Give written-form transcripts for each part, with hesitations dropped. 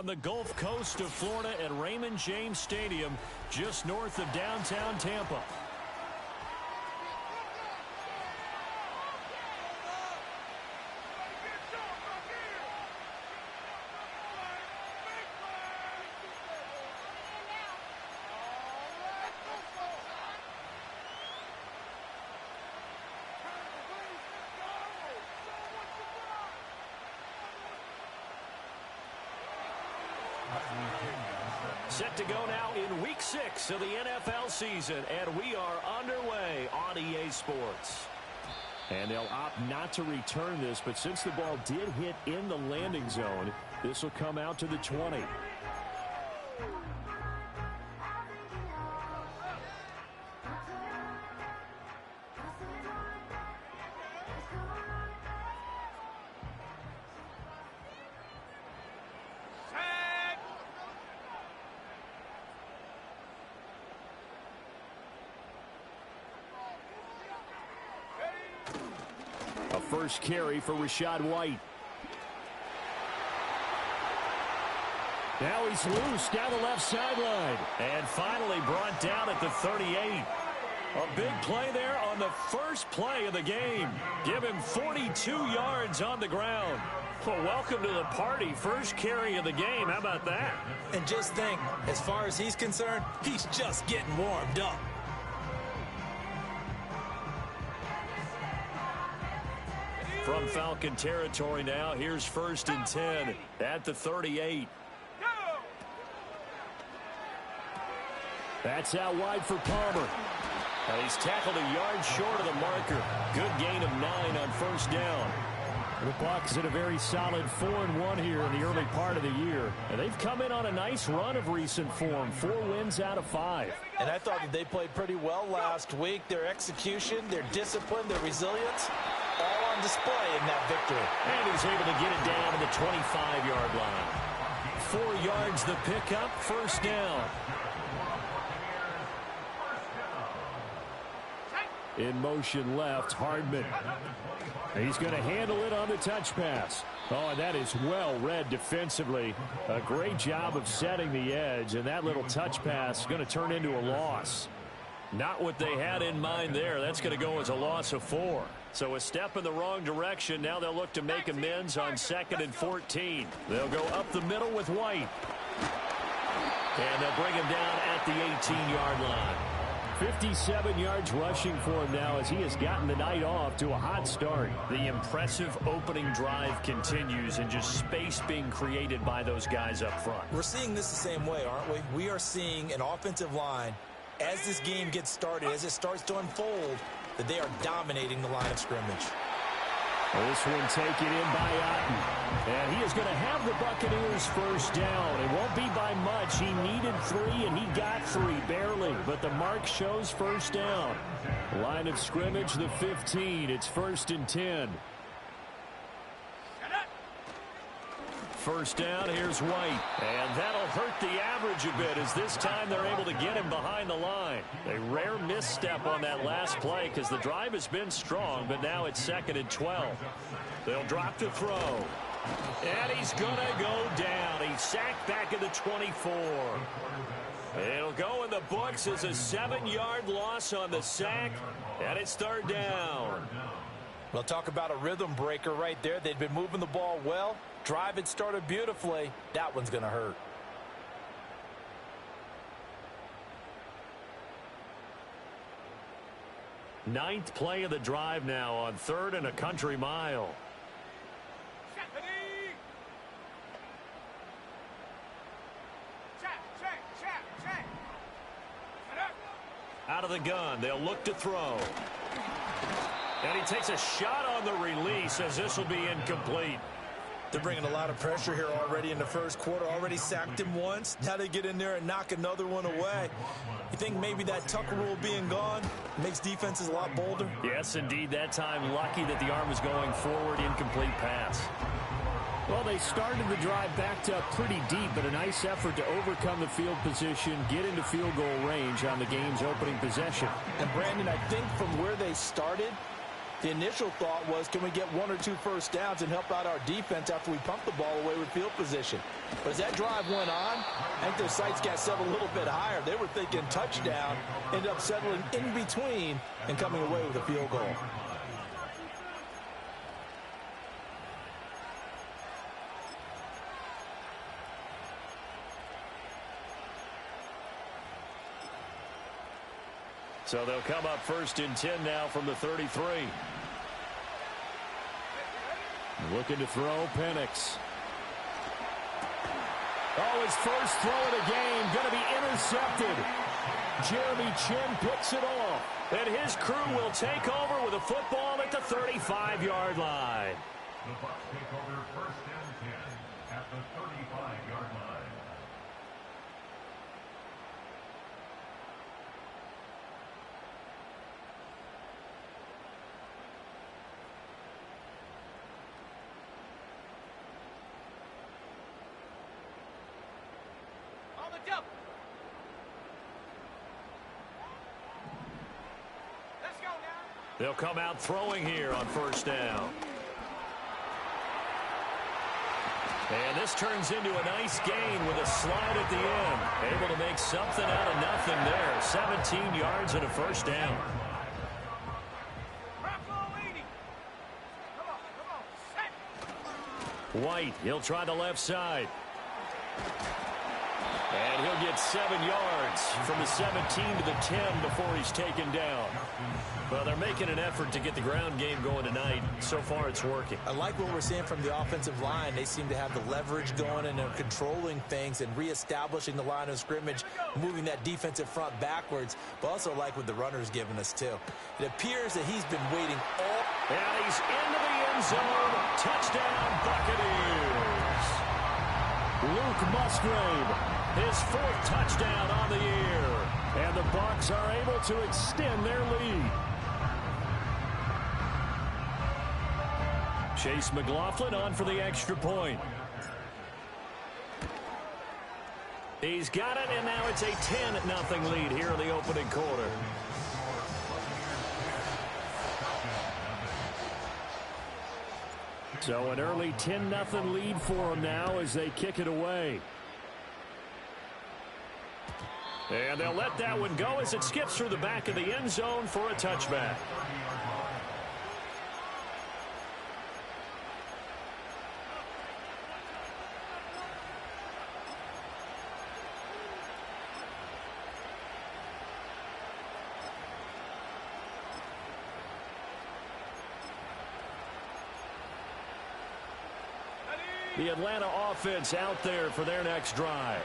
on the Gulf Coast of Florida at Raymond James Stadium, just north of downtown Tampa. Set to go now in Week 6 of the NFL season, and we are underway on EA Sports. And they'll opt not to return this, but since the ball did hit in the landing zone, this will come out to the 20. First carry for Rachaad White. Now he's loose down the left sideline. And finally brought down at the 38. A big play there on the first play of the game. Give him 42 yards on the ground. Well, welcome to the party. First carry of the game. How about that? And just think, as far as he's concerned, he's just getting warmed up. From Falcon territory now, here's 1st and 10 at the 38. That's out wide for Palmer. And he's tackled a yard short of the marker. Good gain of 9 on first down. The Bucs in a very solid 4-1 here in the early part of the year. And they've come in on a nice run of recent form. 4 wins out of 5. And I thought that they played pretty well last week. Their execution, their discipline, their resilience, all on display in that victory. And he's able to get it down to the 25-yard line. 4 yards the pickup, first down. In motion left, Hardman. He's going to handle it on the touch pass. Oh, and that is well read defensively. A great job of setting the edge, and that little touch pass is going to turn into a loss. Not what they had in mind there. That's going to go as a loss of 4. So a step in the wrong direction. Now they'll look to make amends on 2nd and 14. They'll go up the middle with White. And they'll bring him down at the 18-yard line. 57 yards rushing for him now as he has gotten the night off to a hot start. The impressive opening drive continues and just space being created by those guys up front. We're seeing this the same way, aren't we? We are seeing an offensive line, as this game gets started, as it starts to unfold, that they are dominating the line of scrimmage. This one taken in by Otten. And he is going to have the Buccaneers first down. It won't be by much. He needed 3, and he got 3, barely. But the mark shows first down. Line of scrimmage, the 15. It's 1st and 10. First down, here's White. And that'll hurt the average a bit as this time they're able to get him behind the line. A rare misstep on that last play because the drive has been strong, but now it's 2nd and 12. They'll drop to throw. And he's going to go down. He's sacked back at the 24. It'll go in the books as a 7-yard loss on the sack, and it's 3rd down. Well, talk about a rhythm breaker right there. They'd been moving the ball well. Drive had started beautifully. That one's going to hurt. Ninth play of the drive now on 3rd and a country mile. Out of the gun, they'll look to throw. And he takes a shot on the release as this will be incomplete. They're bringing a lot of pressure here already in the first quarter. Already sacked him once. Now they get in there and knock another one away. You think maybe that Tucker rule being gone makes defenses a lot bolder? Yes, indeed. That time, lucky that the arm was going forward. Incomplete pass. Well, they started the drive backed up pretty deep, but a nice effort to overcome the field position, get into field goal range on the game's opening possession. And, Brandon, I think from where they started, The initial thought was, can we get 1 or 2 first downs and help out our defense after we pump the ball away with field position? But as that drive went on, I think their sights got set a little bit higher. They were thinking touchdown, ended up settling in between and coming away with a field goal. So they'll come up 1st and 10 now from the 33. Looking to throw, Penix. Oh, his first throw of the game going to be intercepted. Jeremy Chin picks it off. And his crew will take over with a football at the 35-yard line. The Bucs take over 1st and 10 at the 35-yard line. They'll come out throwing here on 1st down. And this turns into a nice gain with a slide at the end. Able to make something out of nothing there. 17 yards and a 1st down. White, he'll try the left side. And he'll get 7 yards from the 17 to the 10 before he's taken down. Well, they're making an effort to get the ground game going tonight. So far, it's working. I like what we're seeing from the offensive line. They seem to have the leverage going, and they're controlling things and reestablishing the line of scrimmage, moving that defensive front backwards, but also like what the runner's giving us, too. It appears that he's been waiting all... And he's into the end zone. Touchdown, Buccaneers. Luke Musgrave, his 4th touchdown on the year. And the Bucs are able to extend their lead. Chase McLaughlin on for the extra point. He's got it, and now it's a 10-0 lead here in the opening quarter. So an early 10-0 lead for them now as they kick it away. And they'll let that one go as it skips through the back of the end zone for a touchback. The Atlanta offense out there for their next drive.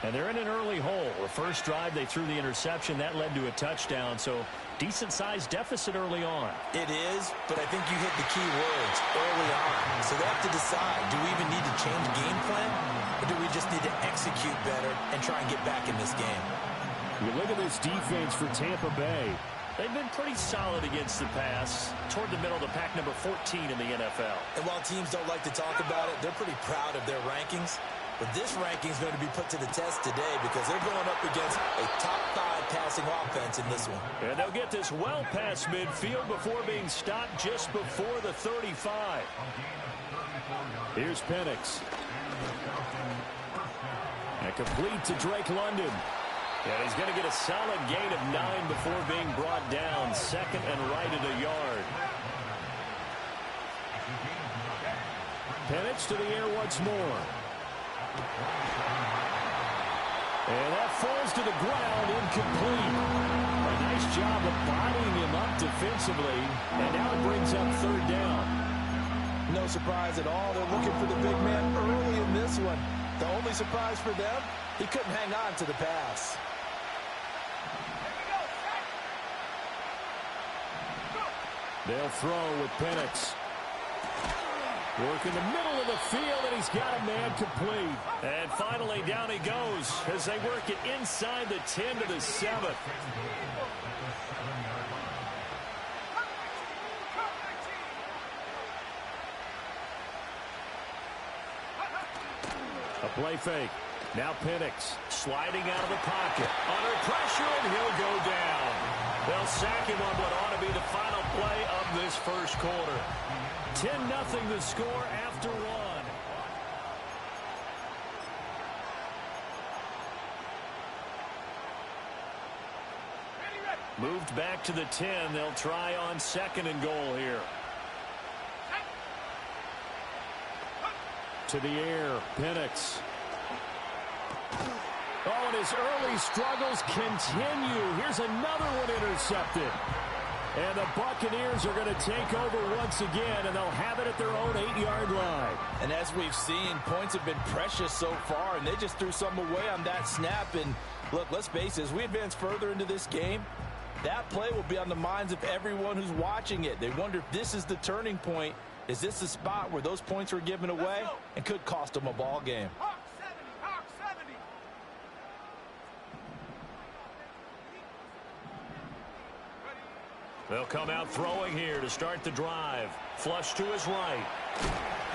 And they're in an early hole. The first drive, they threw the interception. That led to a touchdown, so decent-sized deficit early on. It is, but I think you hit the key words early on. So they have to decide, do we even need to change game plan, or do we just need to execute better and try and get back in this game? You look at this defense for Tampa Bay. They've been pretty solid against the pass, toward the middle of the pack, number 14 in the NFL. And while teams don't like to talk about it, they're pretty proud of their rankings. But this ranking is going to be put to the test today because they're going up against a top-5 passing offense in this one. And they'll get this well past midfield before being stopped just before the 35. Here's Penix. And complete to Drake London. And he's going to get a solid gain of 9 before being brought down. 2nd and right at a yard. Penix to the air once more. And that falls to the ground, incomplete. A nice job of bodying him up defensively. And now it brings up 3rd down. No surprise at all. They're looking for the big man early in this one. The only surprise for them, he couldn't hang on to the pass. They'll throw with Penix. Work in the middle of the field, and he's got a man complete. And finally, down he goes as they work it inside the 10 to the 7. A play fake. Now Penix sliding out of the pocket. Under pressure, and he'll go down. They'll sack him on what ought to be the final play of this first quarter. 10-0 the score after one. Moved back to the 10. They'll try on 2nd and goal here. To the air, Penix. Oh, and his early struggles continue. Here's another one intercepted. And the Buccaneers are going to take over once again, and they'll have it at their own 8-yard line. And as we've seen, points have been precious so far, and they just threw some away on that snap. And look, let's face it, as we advance further into this game, that play will be on the minds of everyone who's watching it. They wonder if this is the turning point. Is this the spot where those points were given away and could cost them a ball game? They'll come out throwing here to start the drive. Flush to his right.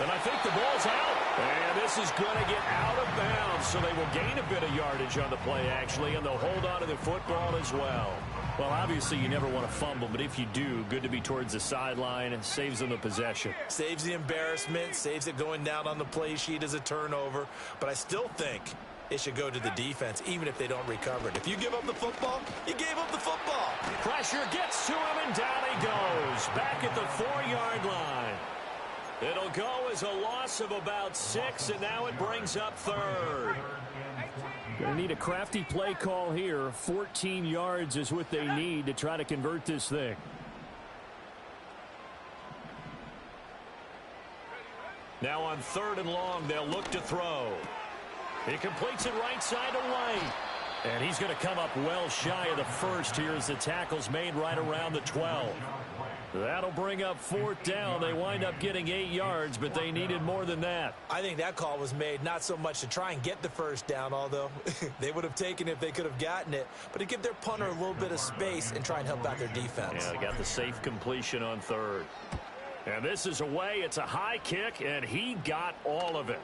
And I think the ball's out. And this is going to get out of bounds, so they will gain a bit of yardage on the play, actually, and they'll hold on to the football as well. Well, obviously, you never want to fumble, but if you do, good to be towards the sideline. It saves them the possession. Saves the embarrassment, saves it going down on the play sheet as a turnover. But I still think it should go to the defense, even if they don't recover it. If you give up the football, you gave up the football. Pressure gets to him, and down he goes. Back at the 4-yard line. It'll go as a loss of about 6, and now it brings up 3rd. Going to need a crafty play call here. 14 yards is what they need to try to convert this thing. Now on 3rd and long, they'll look to throw. He completes it right side to White. And he's going to come up well shy of the first here as the tackle's made right around the 12. That'll bring up 4th down. They wind up getting 8 yards, but they needed more than that. I think that call was made not so much to try and get the first down, although they would have taken it if they could have gotten it, but to give their punter a little bit of space and try and help out their defense. Yeah, they got the safe completion on 3rd. And this is away. It's a high kick, and he got all of it.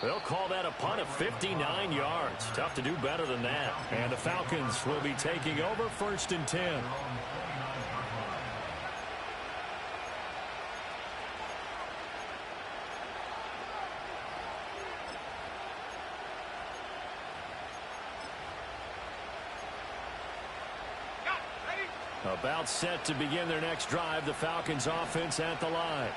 They'll call that a punt of 59 yards. Tough to do better than that. And the Falcons will be taking over 1st and 10. About set to begin their next drive. The Falcons offense at the line.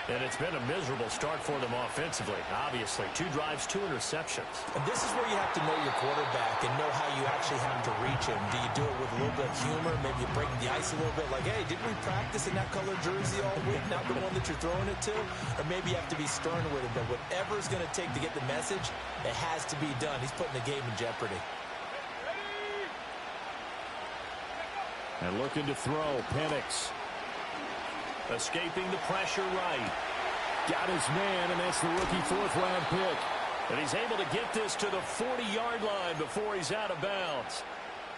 And it's been a miserable start for them offensively. Obviously, 2 drives, 2 interceptions. And this is where you have to know your quarterback and know how you actually have to reach him. Do you do it with a little bit of humor? Maybe you break the ice a little bit like, hey, didn't we practice in that color jersey all week? Not the one that you're throwing it to? Or maybe you have to be stern with him. But whatever it's going to take to get the message, it has to be done. He's putting the game in jeopardy. And looking to throw, Penix. Escaping the pressure right. Got his man, and that's the rookie 4th-round pick. And he's able to get this to the 40-yard line before he's out of bounds.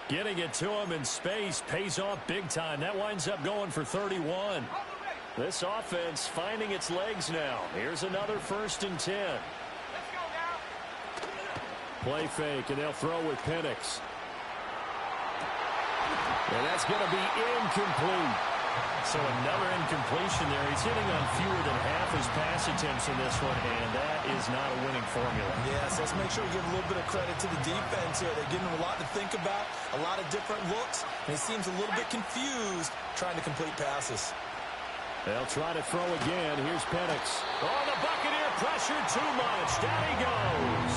Getting it to him in space pays off big time. That winds up going for 31. This offense finding its legs now. Here's another 1st and 10. Play fake, and they'll throw with Penix. And that's going to be incomplete. So another incompletion there. He's hitting on fewer than half his pass attempts in this one, and that is not a winning formula. Yes, let's make sure we give a little bit of credit to the defense here. They're giving him a lot to think about, a lot of different looks, and he seems a little bit confused trying to complete passes. They'll try to throw again. Here's Penix. Oh, the Buccaneer pressure too much. Down he goes.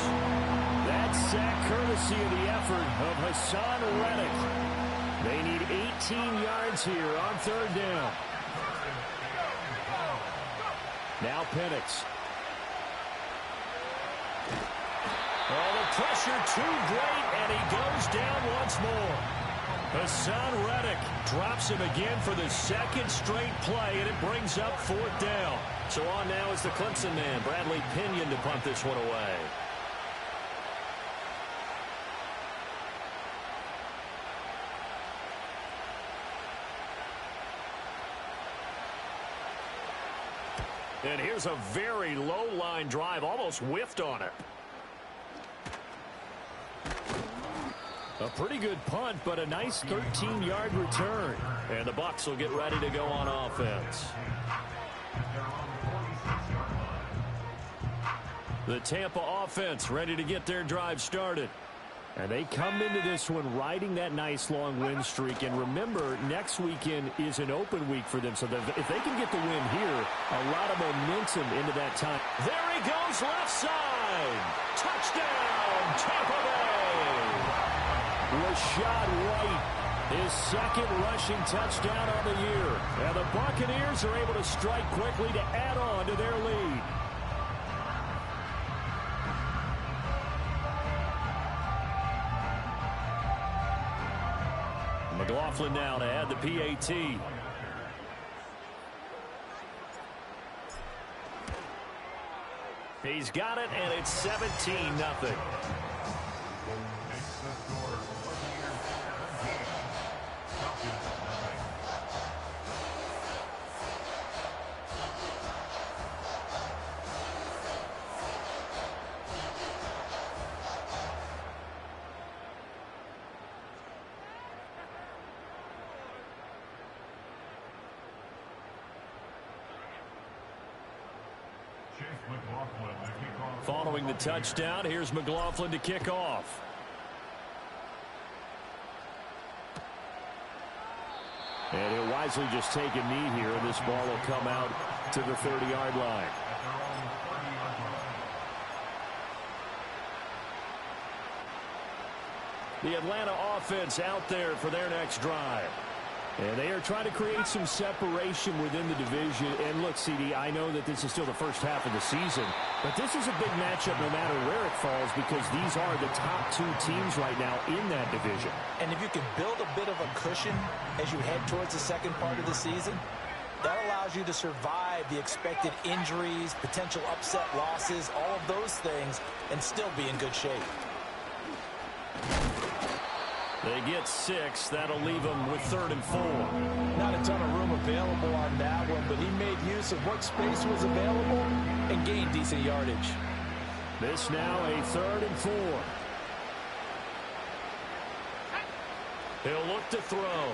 That's sack courtesy of the effort of Hassan Reddick. They need 18 yards here on 3rd down. Now Penix. Oh, the pressure too great, and he goes down once more. Hassan Reddick drops him again for the 2nd straight play, and it brings up 4th down. So on now is the Clemson man, Bradley Pinion, to punt this one away. And here's a very low-line drive, almost whiffed on it. A pretty good punt, but a nice 13-yard return. And the Bucs will get ready to go on offense. The Tampa offense ready to get their drive started. And they come into this one riding that nice long win streak. And remember, next weekend is an open week for them. So if they can get the win here, a lot of momentum into that time. There he goes, left side. Touchdown, Tampa Bay. Rashad White, his second rushing touchdown on the year. And the Buccaneers are able to strike quickly to add on to their lead. McLaughlin now to add the PAT. He's got it, and it's 17-0. Following the touchdown, here's McLaughlin to kick off. And he'll wisely just take a knee here, and this ball will come out to the 30-yard line. The Atlanta offense out there for their next drive. And they are trying to create some separation within the division. And look, CD, I know that this is still the first half of the season, but this is a big matchup no matter where it falls because these are the top two teams right now in that division. And if you can build a bit of a cushion as you head towards the second part of the season, that allows you to survive the expected injuries, potential upset losses, all of those things, and still be in good shape. They get 6. That'll leave them with 3rd and 4. Not a ton of room available on that one, but he made use of what space was available and gained decent yardage. This now a 3rd and 4. He'll look to throw.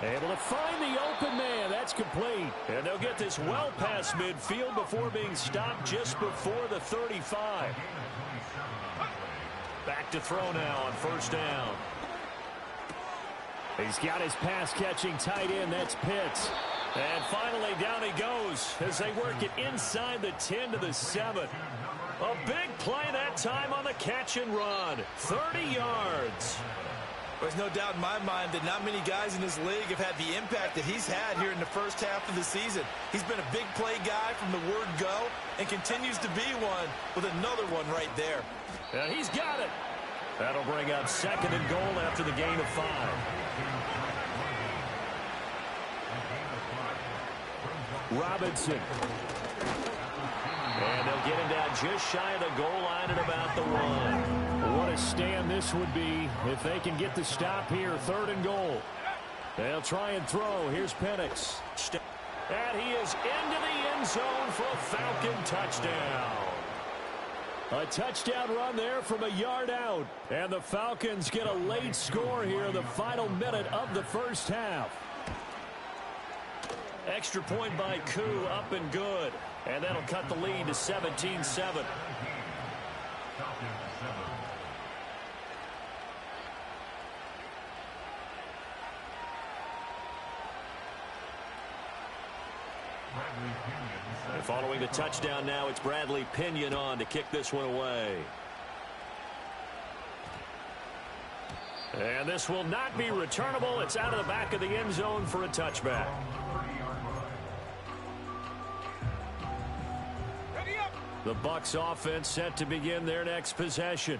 Able to find the open man. That's complete. And they'll get this well past midfield before being stopped just before the 35. Back to throw now on 1st down. He's got his pass-catching tight end. That's Pitts. And finally, down he goes as they work it inside the 10 to the 7. A big play that time on the catch and run. 30 yards. There's no doubt in my mind that not many guys in this league have had the impact that he's had here in the first half of the season. He's been a big play guy from the word go and continues to be one with another one right there. And he's got it. That'll bring up 2nd and goal after the gain of 5. Robinson. And they'll get him down just shy of the goal line at about the 1. What a stand this would be if they can get the stop here. 3rd and goal. They'll try and throw. Here's Penix. And he is into the end zone for a Falcon touchdown. A touchdown run there from a yard out. And the Falcons get a late score here in the final minute of the first half. Extra point by Koo, up and good. And that'll cut the lead to 17-7. And following the touchdown now, it's Bradley Pinion on to kick this one away. And this will not be returnable. It's out of the back of the end zone for a touchback. The Bucs offense set to begin their next possession.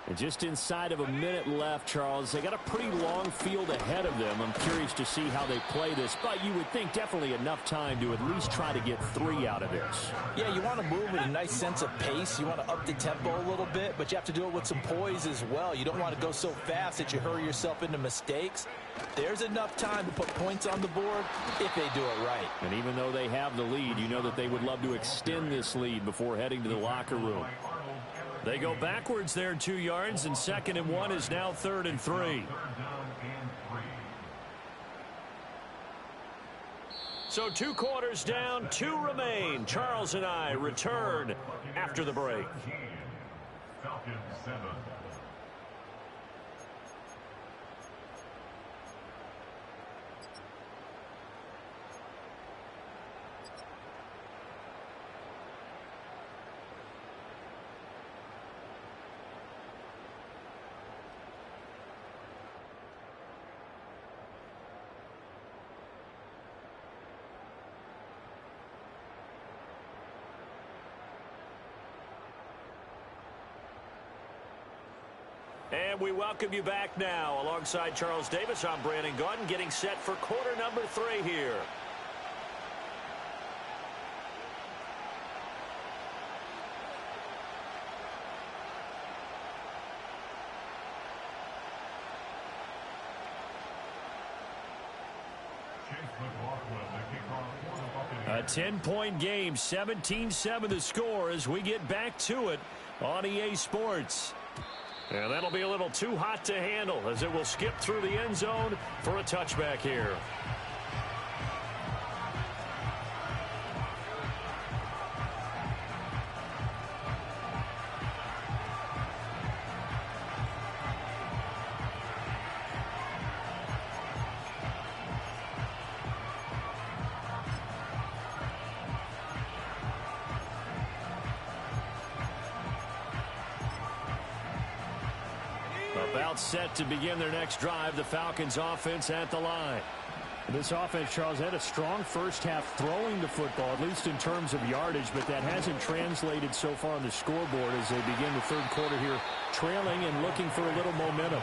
And just inside of a minute left, Charles, they got a pretty long field ahead of them. I'm curious to see how they play this, but you would think definitely enough time to at least try to get 3 out of this. Yeah, you want to move with a nice sense of pace. You want to up the tempo a little bit, but you have to do it with some poise as well. You don't want to go so fast that you hurry yourself into mistakes. There's enough time to put points on the board if they do it right. And even though they have the lead, you know that they would love to extend this lead before heading to the locker room. They go backwards there 2 yards, and 2nd and 1 is now 3rd and 3. Third down and 3. So 2 quarters down, 2 remain. Charles and I return after the break. Falcons 7. And we welcome you back now. Alongside Charles Davis, I'm Brandon Gaudin, getting set for quarter number 3 here. A 10-point game, 17-7 the score as we get back to it on EA Sports. And that'll be a little too hot to handle as it will skip through the end zone for a touchback here. About set to begin their next drive, the Falcons offense at the line. This offense, Charles, had a strong first half throwing the football, at least in terms of yardage, but that hasn't translated so far on the scoreboard as they begin the third quarter here, trailing and looking for a little momentum.